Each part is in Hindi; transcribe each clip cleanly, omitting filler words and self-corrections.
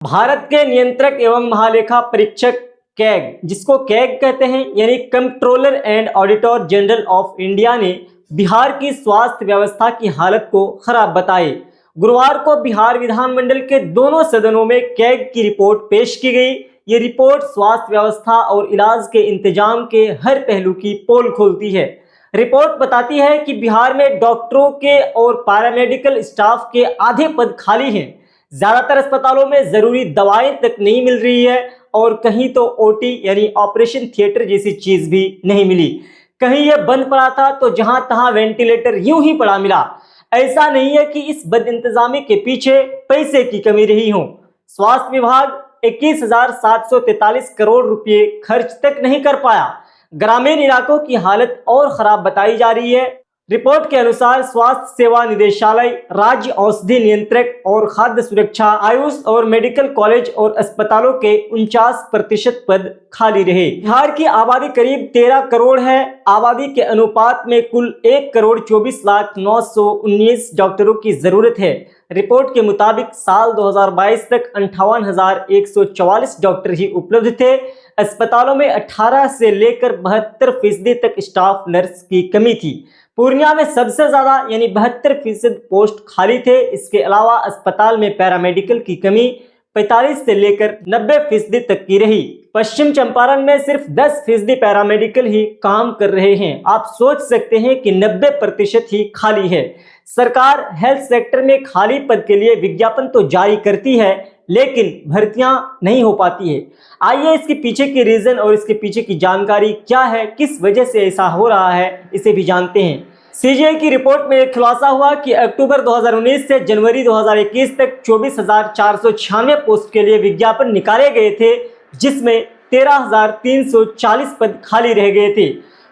भारत के नियंत्रक एवं महालेखा परीक्षक कैग, जिसको कैग कहते हैं यानी controller and auditor general of India ने बिहार की स्वास्थ्य व्यवस्था की हालत को खराब बताई। गुरुवार को बिहार विधानमंडल के दोनों सदनों में कैग की रिपोर्ट पेश की गई। ये रिपोर्ट स्वास्थ्य व्यवस्था और इलाज के इंतजाम के हर पहलू की पोल खोलती है। रिपोर्ट बताती है कि बिहार में डॉक्टरों के और पैरामेडिकल स्टाफ के आधे पद खाली हैं। ज्यादातर अस्पतालों में जरूरी दवाएं तक नहीं मिल रही है और कहीं तो ओटी यानी ऑपरेशन थिएटर जैसी चीज भी नहीं मिली। कहीं यह बंद पड़ा था तो जहां तहां वेंटिलेटर यूं ही पड़ा मिला। ऐसा नहीं है कि इस बदइंतजामी के पीछे पैसे की कमी रही हो। स्वास्थ्य विभाग 21,743 करोड़ रुपए खर्च तक नहीं कर पाया। ग्रामीण इलाकों की हालत और खराब बताई जा रही है। रिपोर्ट के अनुसार स्वास्थ्य सेवा निदेशालय, राज्य औषधि नियंत्रक और खाद्य सुरक्षा, आयुष और मेडिकल कॉलेज और अस्पतालों के 49% पद खाली रहे। बिहार की आबादी करीब 13 करोड़ है। आबादी के अनुपात में कुल 1,24,09,19 डॉक्टरों की जरूरत है। रिपोर्ट के मुताबिक साल 2022 तक 58,144 डॉक्टर ही उपलब्ध थे। अस्पतालों में 18 से लेकर 72% तक स्टाफ नर्स की कमी थी। पूर्णिया में सबसे ज्यादा यानी 72% पोस्ट खाली थे। इसके अलावा अस्पताल में पैरामेडिकल की कमी 45 से लेकर 90% तक की रही। पश्चिम चंपारण में सिर्फ 10% पैरामेडिकल ही काम कर रहे हैं। आप सोच सकते हैं कि 90% ही खाली है। सरकार हेल्थ सेक्टर में खाली पद के लिए विज्ञापन तो जारी करती है, लेकिन भर्तियां नहीं हो पाती है। आइए इसके पीछे के रीजन और इसके पीछे की जानकारी क्या है, किस वजह से ऐसा हो रहा है, इसे भी जानते हैं। सीजीआई की रिपोर्ट में एक खुलासा हुआ कि अक्टूबर 2019 से जनवरी 2021 तक 24,496 पोस्ट के लिए विज्ञापन निकाले गए थे, जिसमें 13,340 पद खाली रह गए थे।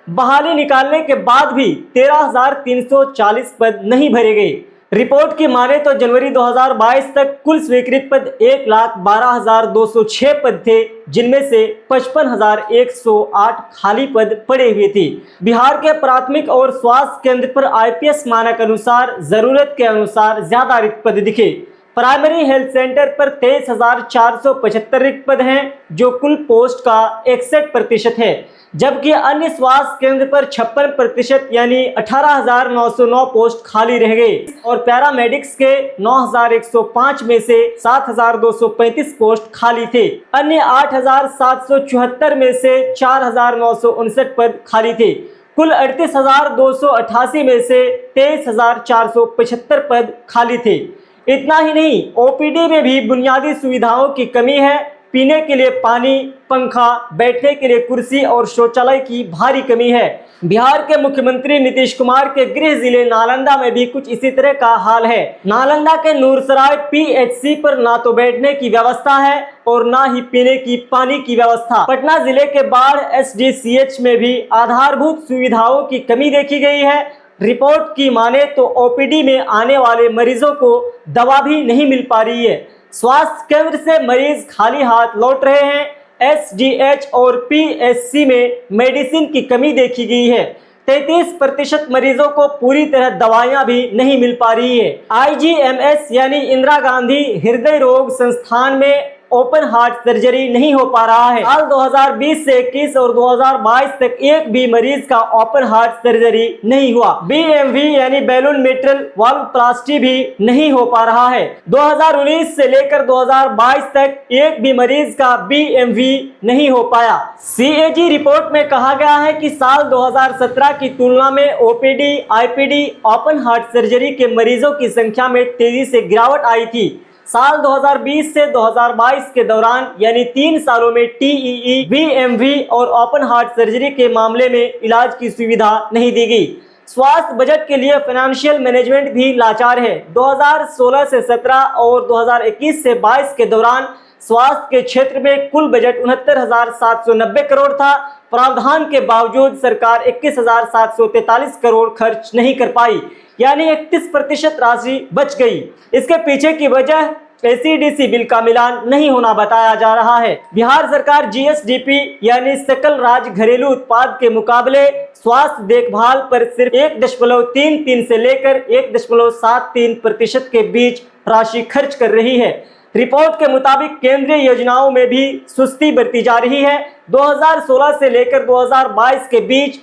बहाली निकालने के बाद भी 13,340 पद नहीं भरे गए। रिपोर्ट की माने तो जनवरी 2022 तक कुल स्वीकृत पद 1,12,206 पद थे, जिनमें से 55,108 खाली पद पड़े हुए थे। बिहार के प्राथमिक और स्वास्थ्य केंद्र पर आईपीएस मानक अनुसार जरूरत के अनुसार ज्यादा रिक्त पद दिखे। प्राइमरी हेल्थ सेंटर पर 23,475 रिक्त पद हैं, जो कुल पोस्ट का 61% है, जबकि अन्य स्वास्थ्य केंद्र पर 56% यानी 18,909 पोस्ट खाली रह गए और पैरामेडिक्स के 9,105 में से 7,235 पोस्ट खाली थे। अन्य 8,774 में से 4,959 पद खाली थे। कुल 38,288 में से 23,475 पद खाली थे। इतना ही नहीं, ओपीडी में भी बुनियादी सुविधाओं की कमी है। पीने के लिए पानी, पंखा, बैठने के लिए कुर्सी और शौचालय की भारी कमी है। बिहार के मुख्यमंत्री नीतीश कुमार के गृह जिले नालंदा में भी कुछ इसी तरह का हाल है। नालंदा के नूरसराय पीएचसी पर ना तो बैठने की व्यवस्था है और ना ही पीने की पानी की व्यवस्था। पटना जिले के बाढ़ एसडीसीएच में भी आधारभूत सुविधाओं की कमी देखी गई है। रिपोर्ट की माने तो ओपीडी में आने वाले मरीजों को दवा भी नहीं मिल पा रही है। स्वास्थ्य केंद्र से मरीज खाली हाथ लौट रहे हैं। एसडीएच और पीएचसी में मेडिसिन की कमी देखी गई है। 33% मरीजों को पूरी तरह दवाइयां भी नहीं मिल पा रही है। आईजीएमएस यानी इंदिरा गांधी हृदय रोग संस्थान में ओपन हार्ट सर्जरी नहीं हो पा रहा है। साल 2020 से 21 और 2022 तक एक भी मरीज का ओपन हार्ट सर्जरी नहीं हुआ। बीएमवी यानी बैलून मिट्रल वाल्वोप्लास्टी भी नहीं हो पा रहा है। 2019 से लेकर 2022 तक एक भी मरीज का बीएमवी नहीं हो पाया। सीएजी रिपोर्ट में कहा गया है कि साल 2017 की तुलना में OPD, IPD, open heart surgery के मरीजों की संख्या में तेजी से गिरावट आई थी। साल 2020 से 2022 के दौरान यानी 3 सालों में टीईई, बीएमवी और ओपन हार्ट सर्जरी के मामले में इलाज की सुविधा नहीं दी गई। स्वास्थ्य बजट के लिए फाइनेंशियल मैनेजमेंट भी लाचार है। 2016 से 17 और 2021 से 22 के दौरान स्वास्थ्य के क्षेत्र में कुल बजट 69,790 करोड़ था। प्रावधान के बावजूद सरकार 21,743 करोड़ खर्च नहीं कर पाई, यानी 31% राशि बच गई। इसके पीछे की वजह एसीडीसी बिल का मिलान नहीं होना बताया जा रहा है। बिहार सरकार जीएसडीपी यानी सकल राज्य घरेलू उत्पाद के मुकाबले स्वास्थ्य देखभाल पर सिर्फ 1.33 से लेकर 1.73% के बीच राशि खर्च कर रही है। रिपोर्ट के मुताबिक केंद्रीय योजनाओं में भी सुस्ती बरती जा रही है। 2016 से लेकर 2022 के बीच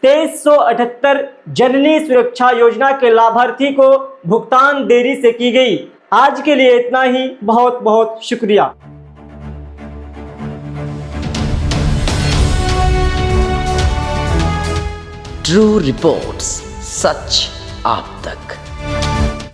2378 जननी सुरक्षा योजना के लाभार्थी को भुगतान देरी से की गई। आज के लिए इतना ही। बहुत बहुत शुक्रिया। ट्रू रिपोर्ट्स, सच आप तक।